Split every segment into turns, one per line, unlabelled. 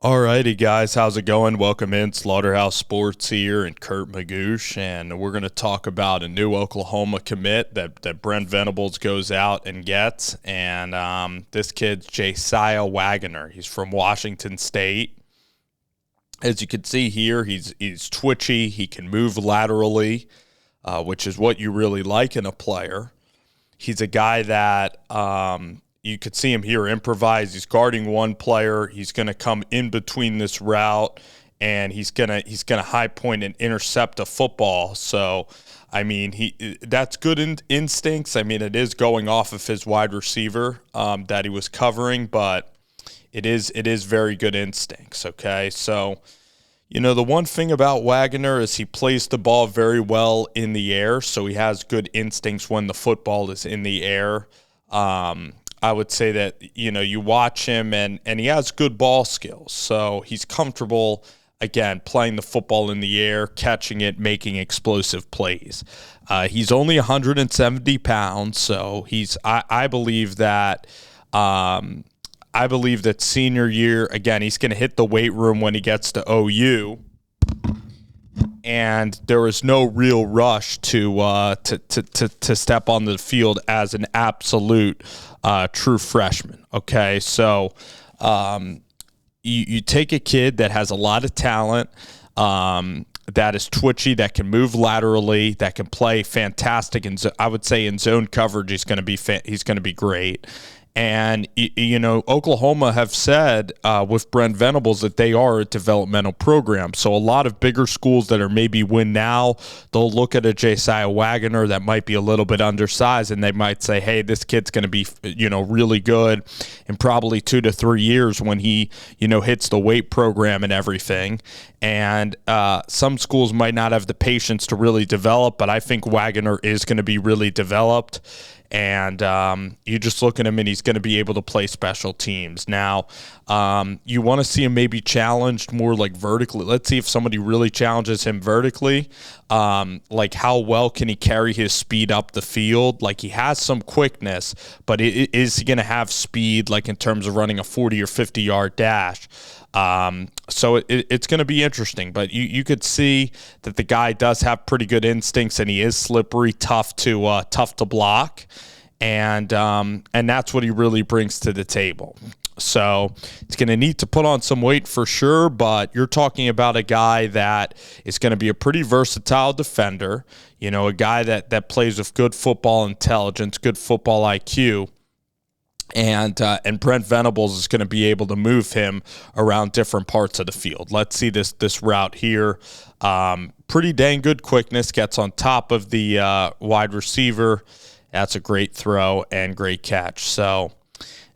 Alrighty, guys, how's it going? Welcome in. Slaughterhouse Sports here and Kurt Magoosh, and we're going to talk about a new Oklahoma commit that Brent Venables goes out and gets, and this kid's Jasiah Wagoner. He's from Washington State. As you can see here, he's twitchy. He can move laterally, which is what you really like in a player. He's a guy that you could see him here improvise. He's guarding one player. He's going to come in between this route, and he's gonna high point and intercept a football. So, I mean, that's good instincts. I mean, it is going off of his wide receiver that he was covering, but it is very good instincts. Okay, so. You know, the one thing about Wagoner is he plays the ball very well in the air, so he has good instincts when the football is in the air. I would say that, you watch him and he has good ball skills. So he's comfortable, again, playing the football in the air, catching it, making explosive plays. He's only 170 pounds, so I believe that senior year, again, he's going to hit the weight room when he gets to OU. And there is no real rush to step on the field as an absolute true freshman. Okay, so you take a kid that has a lot of talent, that is twitchy, that can move laterally, that can play fantastic, and I would say in zone coverage he's going to be great. And, Oklahoma have said with Brent Venables that they are a developmental program. So a lot of bigger schools that are maybe win now, they'll look at a Jasiah Wagoner that might be a little bit undersized, and they might say, hey, this kid's going to be, really good in probably 2 to 3 years when he, hits the weight program and everything. And some schools might not have the patience to really develop, but I think Wagoner is going to be really developed. And you just look at him, and he's going to be able to play special teams. Now, you want to see him maybe challenged more like vertically. Let's see if somebody really challenges him vertically. Like how well can he carry his speed up the field? Like he has some quickness, but is he going to have speed like in terms of running a 40 or 50-yard dash? So it's going to be interesting, but you could see that the guy does have pretty good instincts, and he is slippery, tough to block, and that's what he really brings to the table. So it's going to need to put on some weight for sure, but you're talking about a guy that is going to be a pretty versatile defender, a guy that plays with good football intelligence, good football IQ. And Brent Venables is going to be able to move him around different parts of the field. Let's see this route here. Pretty dang good quickness. Gets on top of the wide receiver. That's a great throw and great catch. So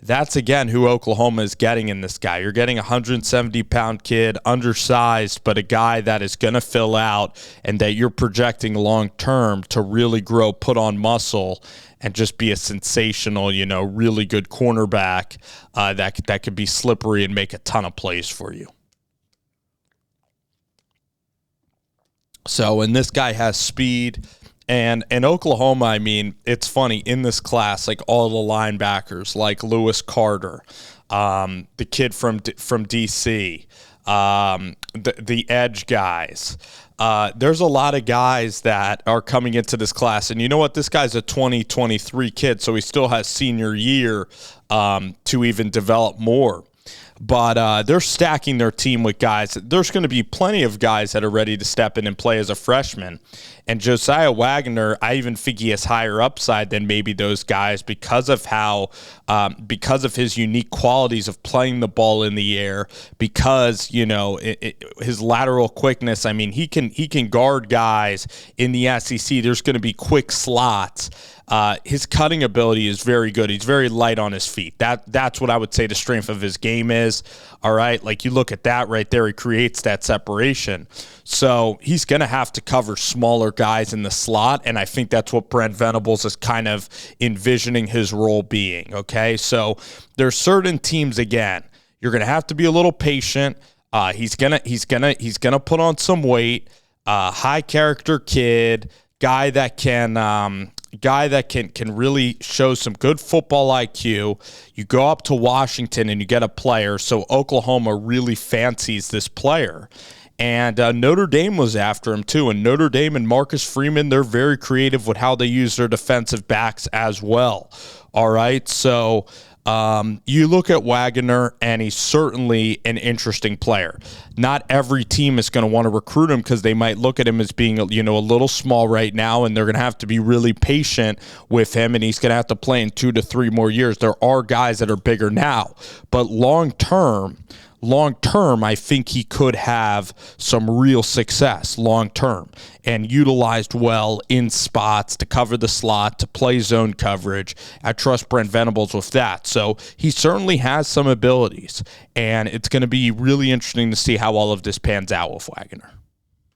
that's, again, who Oklahoma is getting in this guy. You're getting a 170-pound kid, undersized, but a guy that is going to fill out and that you're projecting long-term to really grow, put on muscle, and just be a sensational, really good cornerback that could be slippery and make a ton of plays for you. So, and this guy has speed. And Oklahoma, I mean, it's funny, in this class, like all the linebackers, like Lewis Carter, the kid from D.C., the edge guys. There's a lot of guys that are coming into this class. And you know what? This guy's a 2023 kid, so he still has senior year to even develop more. But they're stacking their team with guys. There's going to be plenty of guys that are ready to step in and play as a freshman. And Josiah Wagoner, I even think he has higher upside than maybe those guys because of his unique qualities of playing the ball in the air. Because his lateral quickness. I mean, he can guard guys in the SEC. There's going to be quick slots. His cutting ability is very good. He's very light on his feet. That's what I would say the strength of his game is. All right, like you look at that right there, he creates that separation. So he's going to have to cover smaller guys in the slot, and I think that's what Brent Venables is kind of envisioning his role being. Okay, so there's certain teams, again, you're going to have to be a little patient. He's gonna put on some weight. High character kid. Guy that can guy that can really show some good football IQ. You go up to Washington and you get a player, so Oklahoma really fancies this player. And Notre Dame was after him too. And Notre Dame and Marcus Freeman, they're very creative with how they use their defensive backs as well. All right, so you look at Wagoner, and he's certainly an interesting player. Not every team is going to want to recruit him because they might look at him as being, a little small right now, and they're going to have to be really patient with him, and he's going to have to play in 2 to 3 more years. There are guys that are bigger now, but long term, I think he could have some real success long term and utilized well in spots to cover the slot, to play zone coverage. I trust Brent Venables with that. So he certainly has some abilities, and it's going to be really interesting to see how all of this pans out with Wagoner.